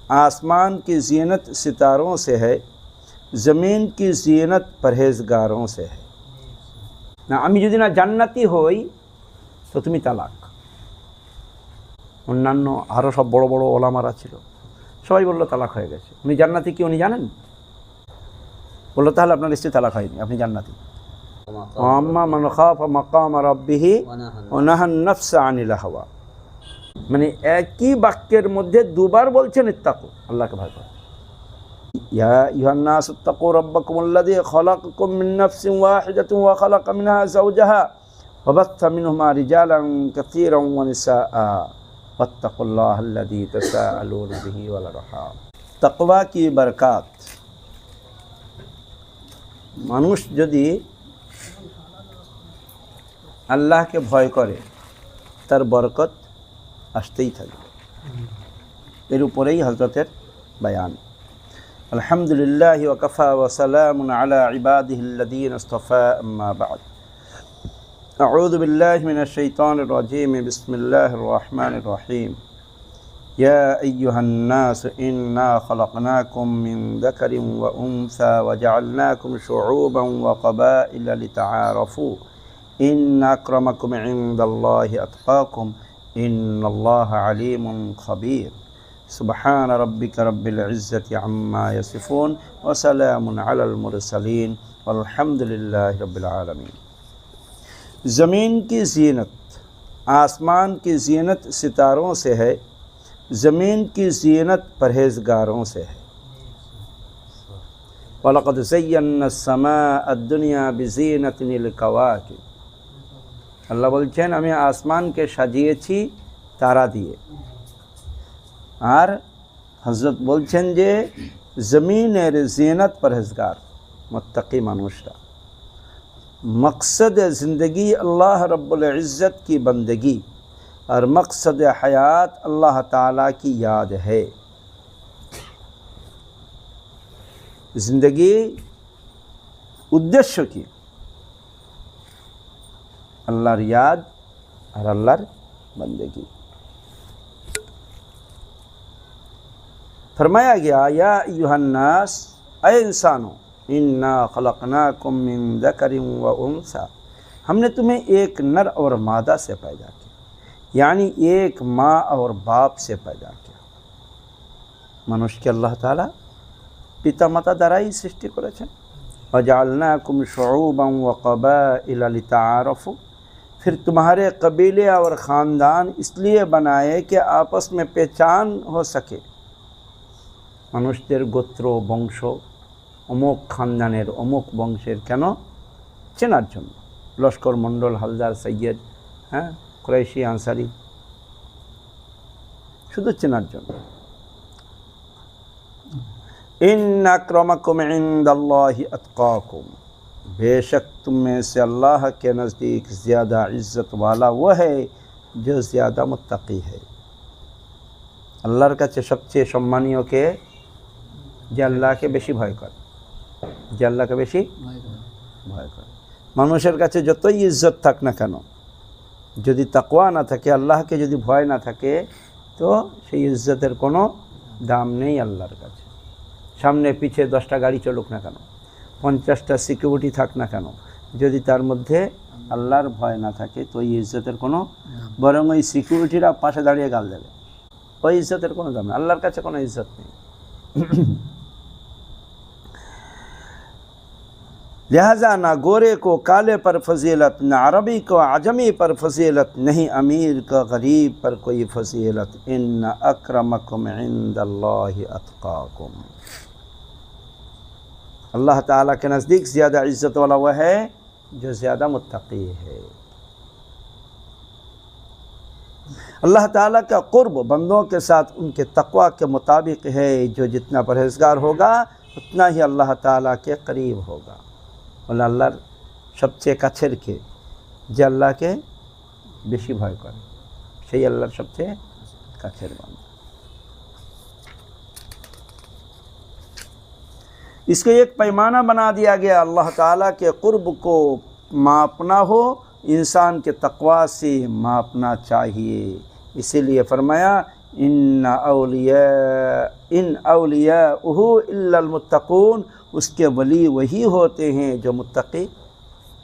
आसमान की ज़ीनत सितारों से है, ज़मीन की ज़ीनत परहेज़गारों से है। না আমি যদি না জান্নাতি হই তো তুমি তালাক। অন্যান্য আরও সব বড় বড় ওলামারা ছিল, সবাই বললো তালাক হয়ে গেছে। উনি জান্নাতি কি উনি জানেন? বললো তাহলে আপনার স্ত্রী তালাক হয়নি, আপনি জান্নাতি। আম্মা মান খাফা মাকাম রাব্বিহি ওয়া নাহান নাফসা আনিল হাওয়া, মানে একই বাক্যের মধ্যে দুবার বলছেন ইত্তাকু, আল্লাহকে ভয় করো। ইয়া আইয়ুহান নাস ইত্তাকু রাব্বাকুমুল্লাযী খালাকাকুম মিন নাফসিন ওয়াহিদাতিন ওয়া খালাকা মিনহা যাওজাহা ওয়া বাথা মিনহুমা রিজালান কাসীরান ওয়া নিসাআ ওয়াত্তাকুল্লাহাল্লাযী তাসাআলুনা বিহি ওয়াল আরহাম। তাকওয়া কি বরকত, মানুষ যদি আল্লাহকে ভয় করে তার বরকত আসতেই থাকবে। এর উপরেই হযরতের বয়ান। আলহামদুলিল্লাহি ওয়া কাফা ওয়া সালামুন আলা ইবাদিহিল্লাযীনা ইসতাফা, আম্মা বা'দ। আউযু বিল্লাহি মিনাশ শাইতানির রাজীম, বিসমিল্লাহির রহমানির রহিম। ইয়া আইয়ুহান নাস ইন্না খালাকনাকুম মিন যাকারিন ওয়া উনসা ওয়া জাআলনাকুম শুউবান ওয়া ক্বাবাইলা লিতাআরাফু ইন্না আকরামাকুম ইনদাল্লাহি আতকাকুম ইন্নাল্লাহা আলীমুন খাবীর। সুবহান রাব্বিকা রাব্বিল ইজ্জাতি আম্মা ইয়াসিফুন ওয়া সালামুন আলাল মুরসালিন ওয়ালহামদুলিল্লাহি রাব্বিল আলামিন। ज़मीन की ज़ीनत, आसमान की ज़ीनत सितारों से है, ज़मीन की ज़ीनत परहेज़गारों से है। वलक़द ज़य्यन्ना अस्समाअ अद्दुनिया बिज़ीनतिल कवाकिब। আল্লাহ বলছেন আমি আসমানকে সাজিয়েছি তারা দিয়ে। আর হযরত বলছেন যে ज़मीনের ज़ीनत परहेज़गार मुत्तकी মানুষরা। मकसद ज़िंदगी अल्लाह रब्बुल इज़्ज़त की बंदगी और मकसद हयात अल्लाह ताला की याद है। ज़िंदगी उद्देश्य की अल्लाहर याद और अल्लाहर बंदगी। फरमाया गया या अय्युहन नास, ऐ इंसानों, इन्ना खलकनाकुम मिन ज़करिन व उनसा, हमने तुम्हें एक नर और मादा से पैदा किया, यानी एक माँ और बाप से पैदा किया। मनुष्य अल्लाह ताला पिता माता द्वारा ही सृष्टि करेছেন। वजअलनाकुम शुऊबन व क़बाइला लिताआरफू, फिर तुम्हारे कबीले और ख़ानदान इसलिए बनाए कि आपस में पहचान हो सके। मनुष्यদের গোত্র বংশ অমুক খানদানের অমুক বংশের কেন চেনার জন্য। লস্কর মণ্ডল হালদার সৈয়দ, হ্যাঁ, কুরাইশি আনসারি, শুধু চেনার জন্য। ইন্না আক্রামাকুম ইনদাল্লাহি আতকাকুম, बेशक तुम में से अल्लाह के नज़दीक ज़्यादा इज़्ज़त वाला वो है जो ज़्यादा मुत्तकी है। আল্লাহর কাছে সবচেয়ে সম্মানীয় কে? যে আল্লাহকে বেশি ভয় করে, যে আল্লাহকে বেশি ভয় করে। মানুষের কাছে যতই ইজ্জত থাক না কেন, যদি তাকওয়া না থাকে, আল্লাহকে যদি ভয় না থাকে, তো সেই ইজ্জতের কোনো দাম নেই আল্লাহর কাছে। সামনে পিছে 10টা গাড়ি চলুক না কেন, 50টা সিকিউরিটি থাক না কেন, যদি তার মধ্যে আল্লাহর ভয় না থাকে তো এই ইজ্জতের কোনো, বরং ওই সিকিউরিটিরা পাশে দাঁড়িয়ে গাল দেবে, ওই ইজ্জতের কোনো দাম নেই। আল্লাহর কাছে কোনো ইজ্জত নেই। लिहाजा ना गोरे को काले पर फजीलत, न अरबी को अजमी पर फजीलत, नहीं अमीर का गरीब पर कोई फजीलत। इन्न अक्रमकुम इंदल्लाहि अतकाकुम, अल्लाह ताला के नज़दीक ज़्यादा इज़्ज़त वाला वह है जो ज़्यादा मुत्तकी है। अल्लाह ताला का क़ुर्ब बंदों के साथ उनके तक़वा के मुताबिक है। जो जितना परहेज़गार होगा उतना ही अल्लाह ताला के करीब होगा। বলে আল্লাহর সবচেয়ে কাছের কে? যে আল্লাহকে বেশি ভয় করে, সেই আল্লাহর সবচেয়ে কাছের বান্দা। इसको एक पैमाना बना दिया गया। अल्लाह ताला के क़ुर्ब को मापना हो, इंसान के तक़वा से मापना चाहिए। इसीलिए फरमाया इन औलियाउहु इल्लल मुत्तकून, उसके वली वही होते हैं जो मुत्तकी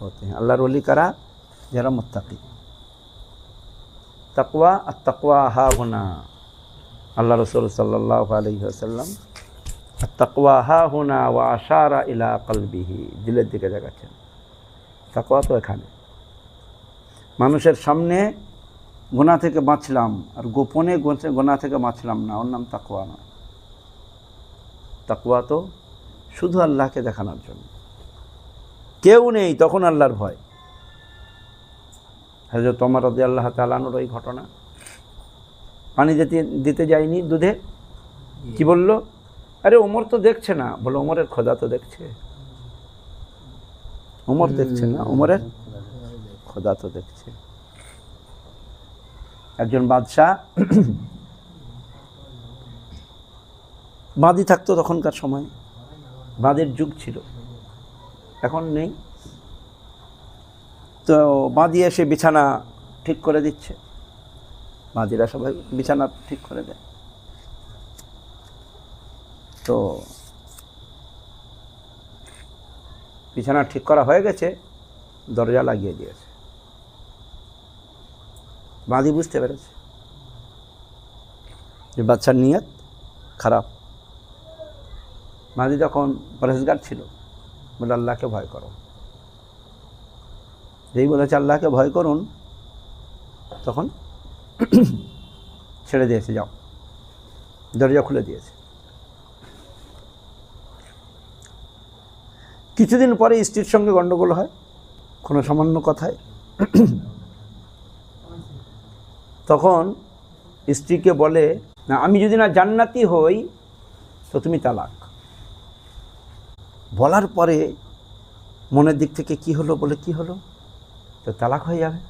होते हैं। अल्लाहर वली करा जरा मुत्तकी। तकवा अत्तकवा हा हुना, अल्लाह रसूल सल्लल्लाहु अलैहि वसल्लम तकवा हा हुना व आशारा इला कल्बिही, दिलेर दिके देखाচ্ছেন। তাকওয়া তো এখানে মানুষের সামনে গুনাহ থেকে বাঁচলাম আর গোপনে গুনাহ থেকে বাঁচলাম না, ওর নাম তাকওয়া না। তাকওয়া তো শুধু আল্লাহকে দেখানোর জন্য, কেউ নেই তখন আল্লাহর ভয়। হযরত ওমর রাদিয়াল্লাহু তাআলা আনহুর ওই ঘটনা, পানি দিতে যায়নি দুধে, কি বলল? আরে ওমর তো দেখছে না। বলো ওমরের খোদা তো দেখছে। ওমর দেখছে না, ওমরের খোদা তো দেখছে। একজন বাদশাহ বাঁধি থাকতো তখনকার সময়, বাঁধের যুগ ছিল, এখন নেই। তো বাঁধি এসে বিছানা ঠিক করে দিচ্ছে, বাঁধিরা সবাই বিছানা ঠিক করে দেয়। তো বিছানা ঠিক করা হয়ে গেছে, দরজা লাগিয়ে দিয়েছে। বাঁধি বুঝতে পেরেছে যে বাচ্চার নিয়ত খারাপ। বাঁধি তখন পরেশগার ছিল, বলে আল্লাহকে ভয় করো। যেই বলেছে আল্লাহকে ভয় করুন, তখন ছেড়ে দিয়েছে, যাও, দরজা খুলে দিয়েছে। কিছুদিন পরে স্ত্রীর সঙ্গে গণ্ডগোল হয় কোনো সামান্য কথায়। তখন স্ত্রীকে বলে, না আমি যদি না জান্নাতি হই তো তুমি তালাক। বলার পরে মনের দিক থেকে কি হলো, বলে কি হলো, তো তালাক হয়ে যাবে।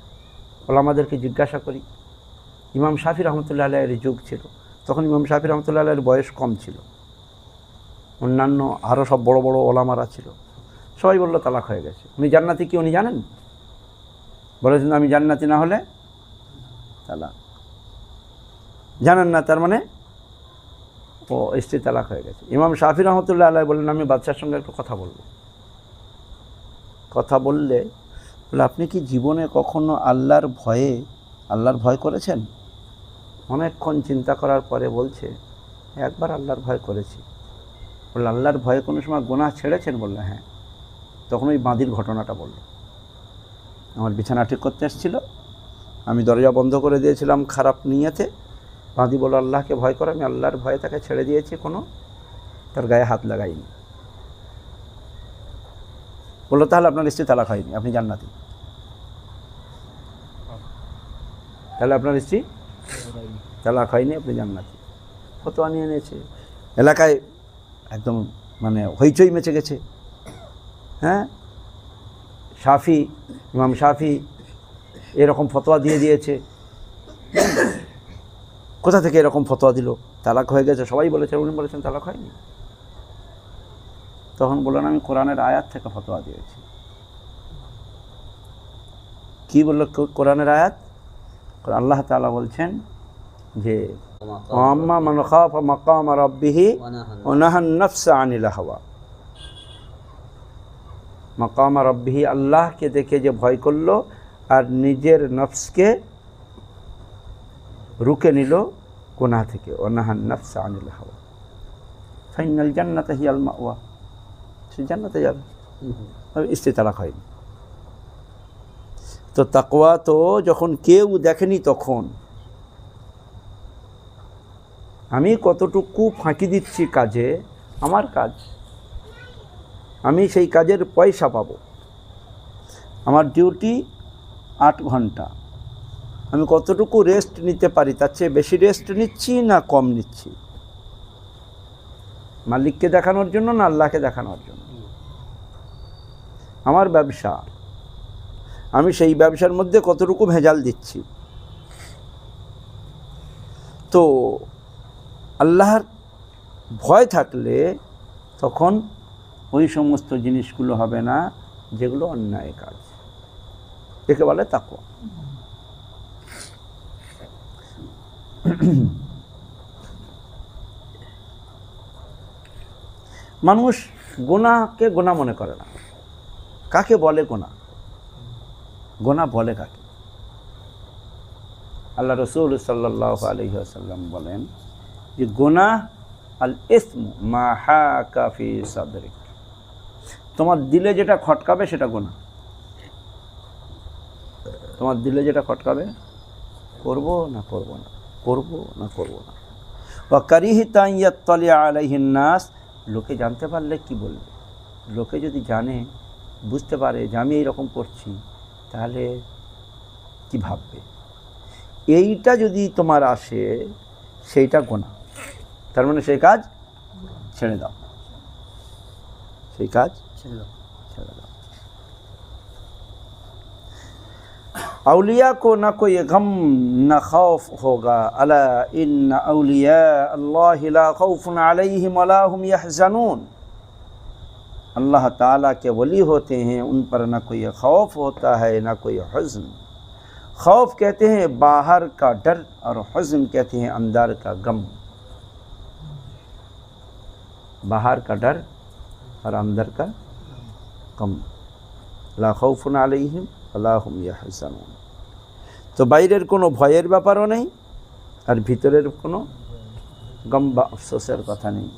বলে আমাদেরকে জিজ্ঞাসা করি। ইমাম শাফি রহমতুল্লাহ আলাইহির যুগ ছিল, তখন ইমাম শাফি রহমতুল্লাহ আলাইহির বয়স কম ছিল, অন্যান্য আরও সব বড় বড় ওলামারা ছিল। সবাই বললো তালাক হয়ে গেছে। উনি জান্নাতি কি উনি জানেন? বলেছেন আমি জান্নাতি না হলে তালাক। জানেন না, তার মানে ও স্ত্রী তালাক হয়ে গেছে। ইমাম শাফি রহমতুল্লাহ আলাইহি বললেন আমি বাদশার সঙ্গে একটু কথা বলবো। কথা বললে বলে আপনি কি জীবনে কখনো আল্লাহর ভয় করেছেন? অনেকক্ষণ চিন্তা করার পরে বলছে একবার আল্লাহর ভয় করেছি। বললো আল্লাহর ভয়ে কোনো সময় গুনাহ ছেড়েছেন? বললো হ্যাঁ। তখন ওই বাঁধির ঘটনাটা বলল। আমার বিছানা ঠিক করতে এসেছিল, আমি দরজা বন্ধ করে দিয়েছিলাম খারাপ নিয়েতে। বাঁধি বলল আল্লাহকে ভয় করে, আমি আল্লাহর ভয়ে তাকে ছেড়ে দিয়েছি, কোনো তার গায়ে হাত লাগাইনি। বললো তাহলে আপনার স্ত্রী তালাক হয়নি, আপনি জান্নাতি। তাহলে আপনার স্ত্রী তালাক হয়নি, আপনি জান্নাতি। ফতোয়া নিয়ে নিয়েছে, এলাকায় একদম মানে হইচই মেচে গেছে। হ্যাঁ, ইমাম শাফি এরকম ফতোয়া দিয়ে দিয়েছে। কোথা থেকে এরকম ফতোয়া দিল? তালাক হয়ে গেছে সবাই বলেছে, উনি বলেছেন তালাক হয়নি। তখন বললেন আমি কোরআনের আয়াত থেকে ফতোয়া দিয়েছি। কি বলল কোরআনের আয়াত? আল্লাহ তাআলা বলছেন যে আম্মা মান খাফা মাকাম রাব্বিহি ওয়া নাহান নাফসা আনিল হাওয়া। মাকাম রাব্বিহি, আল্লাহকে দেখে যে ভয় করলো আর নিজের নফসকে রুকে নিল গুনাহ থেকে। ওয়া নাহান নাফসা আনিল হাওয়া ফাইনাল জান্নাতা হিয়াল মাওয়া, সে জান্নাতে যাবে। স্ত্রী তালাক হয়নি। তো তাকওয়া তো যখন কেউ দেখেনি, তখন আমি কতটুকু ফাঁকি দিচ্ছি কাজে, আমার কাজ, আমি সেই কাজের পয়সা পাবো। আমার ডিউটি 8 ঘন্টা, আমি কতটুকু রেস্ট নিতে পারি, তার চেয়ে বেশি রেস্ট নিচ্ছি না কম নিচ্ছি, মালিককে দেখানোর জন্য না আল্লাহকে দেখানোর জন্য। আমার ব্যবসা, আমি সেই ব্যবসার মধ্যে কতটুকু ভেজাল দিচ্ছি। তো আল্লাহর ভয় থাকলে তখন ওই সমস্ত জিনিসগুলো হবে না যেগুলো অন্যায় কাজ। একে বলে তাকওয়া। মানুষ গুনাহকে গুনাহ মনে করে না। কাকে বলে গুনাহ? গুনাহ বলে কাকে? আল্লাহ রসুল সাল্লাল্লাহু আলাইহি ওয়াসাল্লাম বলেন যে গুনাহ আল ইসমু মা হাকা ফি সাদরিক, তোমার দিলে যেটা খটকাবে সেটা গুনাহ। তোমার দিলে যেটা খটকাবে, করব না করব না, করব না করব না। ওয়া কারিহিতা ইয়াত্তালিআ আলাইহিন নাস, লোকে জানতে পারলে কি বলবে? লোকে যদি জানে, বুঝতে পারে যে আমি এইরকম করছি, তাহলে কি ভাববে? এইটা যদি তোমার আসে, সেইটা গুনাহ। তার মানে সেই কাজ ছেড়ে দাও, সেই কাজ ছেড়ে দাও। औलिया को न कोई गम न खौफ होगा, अला इन्न औलिया अल्लाह ला खौफुन अलैहिम वला हुम यहज़नून। अल्लाह ताला के वली होते हैं, उन पर न कोई खौफ होता है न कोई हुज़्न। खौफ कहते हैं बाहर का डर और हुज़्न कहते हैं अंदर का गम। बाहर का डर और अंदर का गम। ला खौफुन अलैहिम वला हुम यहज़नून। तो বাইরের কোনো ভয়ের ব্যাপারও নেই আর ভিতরের কোনো गम বা अफसोसের কথা নেই।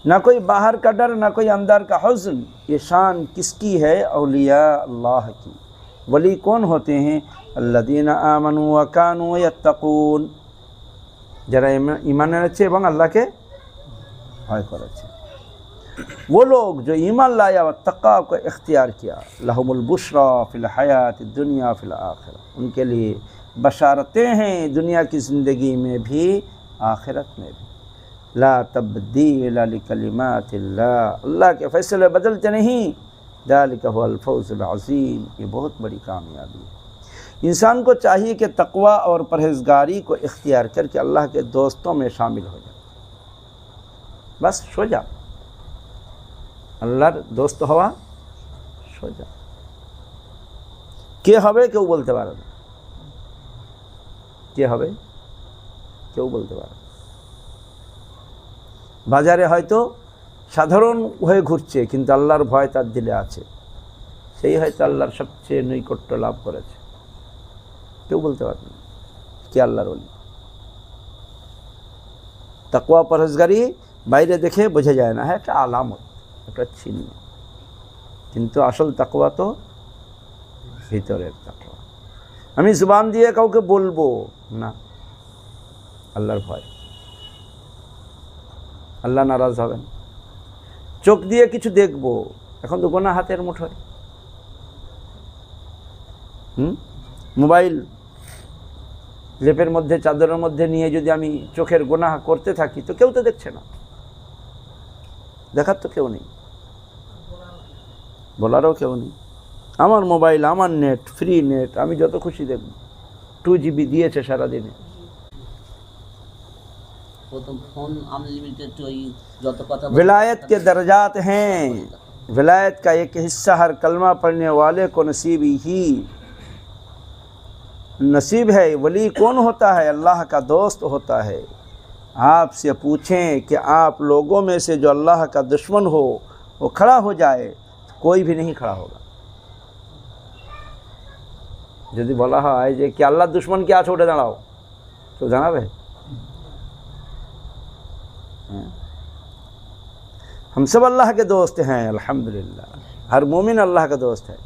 ना कोई बाहर का डर ना कोई अंदर का हुज़्न। ये शान किसकी है? औलिया अल्लाह की। वली कौन होते हैं? अल्लज़ीना आमनू व कानू यत्तकून, যারা ईमान এনেছে এবং আল্লাহকে ভয় করেছে। वो लोग जो ईमान लाया व तक़वा को इख्तियार किया, लहुमुल बुशरा फिल हयात दुनिया फिल आखिरत, उनके लिए बशारतें हैं दुनिया की ज़िंदगी में भी आखिरत में भी। ला तब्दील लिकलिमातिल्लाह, अल्लाह के फ़ैसले बदलते नहीं। ज़ालिका हुवल फ़ौज़ुल अज़ीम, ये बहुत बड़ी कामयाबी है। इंसान को चाहिए कि तक़वा और परहेज़गारी को इख्तियार करके अल्लाह के दोस्तों में शामिल हो जाए। बस सो जा, আল্লাহর দোস্ত হওয়া সোজা। কে হবে কেউ বলতে পারে না, কে হবে কেউ বলতে পারে না। বাজারে হয়তো সাধারণ হয়ে ঘুরছে, কিন্তু আল্লাহর ভয় তার দিলে আছে, সেই হয়তো আল্লাহর সবচেয়ে নৈকট্য লাভ করেছে। কেউ বলতে পারে না কে আল্লাহর ওলি। তাকওয়া পরহেজগারি বাইরে দেখে বোঝা যায় না, হ্যাঁ একটা আলামত, একটা চিহ্ন, কিন্তু আসল তাকওয়া তো ভিতরের তাকওয়া। আমি জুবান দিয়ে কাউকে বলবো না, আল্লাহর ভয়, আল্লাহ নারাজ হবেন। চোখ দিয়ে কিছু দেখবো, এখন তো গোনা হাতের মুঠোয়। মোবাইল লেপের মধ্যে চাদরের মধ্যে নিয়ে যদি আমি চোখের গোনাহ করতে থাকি, তো কেউ তো দেখছে না, দেখার তো কেউ নেই, বলারও কেউ নেই। আমার মোবাইল, আমার নেট, ফ্রি নেট, আমি যত খুশি দেখব। 2 GB দিয়েছে সারাদিনে। विलायत के दर्जात हैं, विलायत का एक हिस्सा हर कलमा पढ़ने वाले को नसीब ही नसीब है। वली कौन होता है? अल्लाह का दोस्त होता है। आपसे पूछें कि आप लोगों में से जो अल्लाह का दुश्मन हो वो खड़ा हो जाए, तो कोई भी नहीं खड़ा होगा। यदि बोला है जे कि अल्लाह दुश्मन क्या छोटे दाड़ाओ, तो जानाबे हम सब अल्लाह के दोस्त हैं, अल्हम्दुलिल्लाह। हर मोमिन अल्लाह का दोस्त है।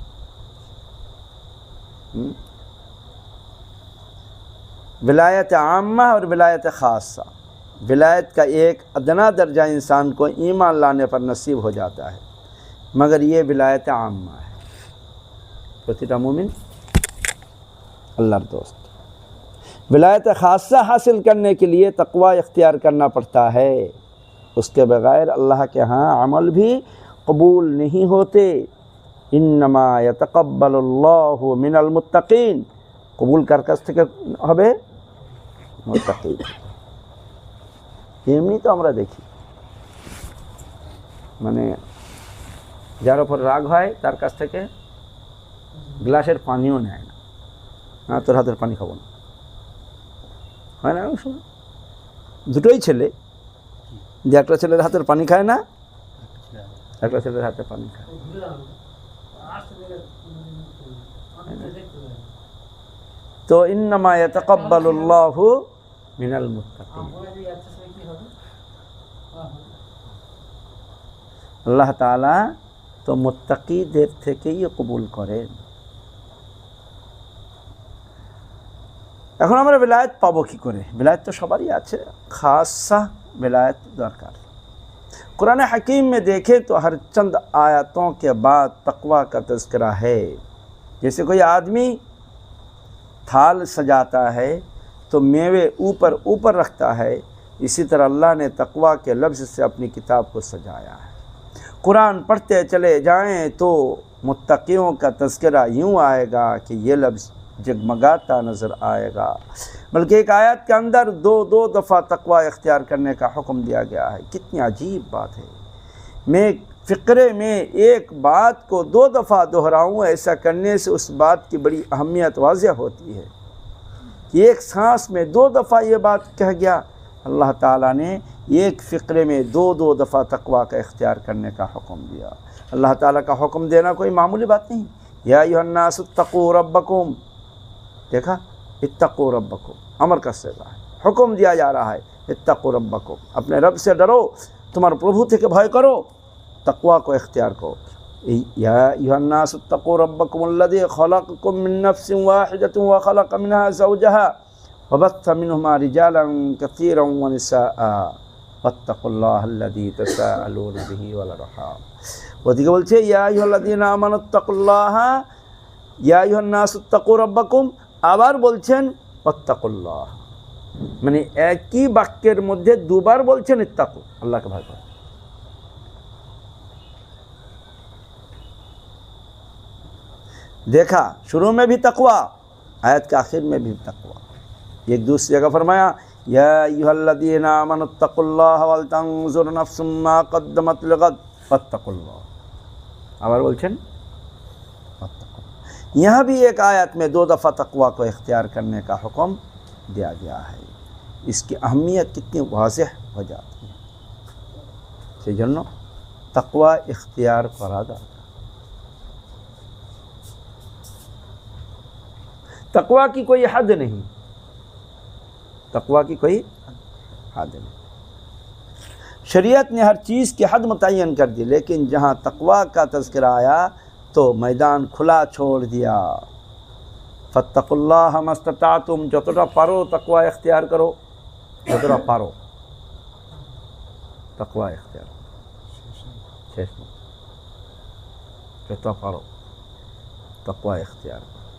विलायत आम्मा और विलायत ख़ासा। विलायत का एक अदना दर्जा इंसान को ईमान लाने पर नसीब हो जाता है, मगर ये विलायत आम्मा है। प्रतिटा मोमिन अल्लाहर दोस्त। विलायत ख़ासा हासिल करने के लिए तक़वा इख्तियार करना पड़ता है, उसके बग़ैर अल्लाह के यहाँ अमल भी कबूल नहीं होते। इन्नमा यतक़ब्बलुल्लाहु मिनल मुत्तक़ीन, कबूल कर काছ থেকে হবে মুত্তাকি। এমনি তো আমরা দেখি, মানে যার উপর রাগ হয় তার কাছ থেকে গ্লাসের পানিও নেয় না, না তোর হাতের পানি খাবো না, হয় না? দুটোই ছেলে, যে একটা ছেলের হাতের পানি খায় না, একটা ছেলের হাতে পানি খায়। তো ইন্নামা ইয়াতাকাব্বালুল্লাহু মিনাল মুত্তাকিন, আল্লাহ তাআলা তো মুত্তাকিদের থেকেই কবুল করেন। এখন আমরা বেলায়েত পাবো কি করে? বেলায়েত তো সবারই আছে, খাসা बेलायत दरकार। कुरान हकीम में देखें तो हर चंद आयतों के बाद तकवा का तज़किरा है। जैसे कोई आदमी थाल सजाता है तो मेवे ऊपर ऊपर रखता है, इसी तरह अल्लाह ने तकवा के लफ्ज़ से अपनी किताब को सजाया है। कुरान पढ़ते चले जाएं तो मुत्तक़ियों का तज़किरा यूँ आएगा कि ये लफ्ज़ जगमगाता नज़र आएगा। बल्कि एक आयत के अंदर दो दफ़ा तकवा इख्तियार करने का हुक्म दिया गया है। कितनी अजीब बात है। मैं फ़िक्रे में एक बात को 2 दफ़ा दोहराऊँ, ऐसा करने से उस बात की बड़ी अहमियत वाज़िह होती है कि एक सांस में 2 दफ़ा ये बात कह गया। अल्लाह ताला ने एक फ़िक्रे में 2 दफ़ा तकवा का इख्तियार करने का हुक्म दिया। अल्लाह ताला का हुक्म देना कोई मामूली बात नहीं। या अय्युहन्नासु इत्तक़ू रब्बकुम, देखा, इत्तक़ू रब्बकुम अमर का सिगा है, हुक्म दिया जा रहा है इत्तक़ू रब्बकुम, अपने रब से डरो, तुम्हारे प्रभु थे के भय करो, तकवा को इख्तियार करो। या अय्युहन्नासु इत्तक़ू रब्बकुमुल्लज़ी ख़लक़कुम मिन नफ़्सिन वाहिदतिन व ख़लक़ मिनहा ज़ौजहा व बस्स मिनहुमा रिजालन कसीरन व निसाअ वत्तक़ुल्लाहल्लज़ी तसाअलूना बिही वल अरहाम। ওদিকে বলছে ইয়া আইয়ুহাল্লাযীনা আমানুত্তাকুল্লাহা, ইয়া আইয়ুহান্নাসু ইত্তাকু রাব্বাকুম, আবার বলছেন ওয়াত্তাকুল্লাহ, মানে একই বাক্যের মধ্যে 2 বার বলছেন ইত্তাকু, আল্লাহকে ভয় করো। देखा शुरू में भी तकवा, आयत के आखिर में भी तकवा। एक दूसरी जगह फरमाया या अय्युहल्लज़ीना आमनुत्तकुल्लाह वल तंजुर नफ्सुम मा क़द्दमत लिगद वत्तकुल्लाह, आबार बोलছেন। यहाँ भी एक आयत में 2 दफ़ा तकवा को इख्तियार करने का हुक्म दिया गया है। इसकी अहमियत कितनी वाज़ेह हो जाती है। সেই জন্য तकवा इख्तियार करा दरकार। तकवा की कोई हद नहीं, तकवा की कोई हद नहीं। शरीयत ने हर चीज़ की हद मुतय्यन कर दी, लेकिन जहाँ तकवा का तज़किरा आया तो मैदान खुला छोड़ दिया। फत्तकुल्लाह मस्ततातुम, যতটা পারো तकवा इख्तियार करो, যতটা পারো तकवा इख्तियार करो, শেষ না, যতটা পারো तकवा इख्तियार करो।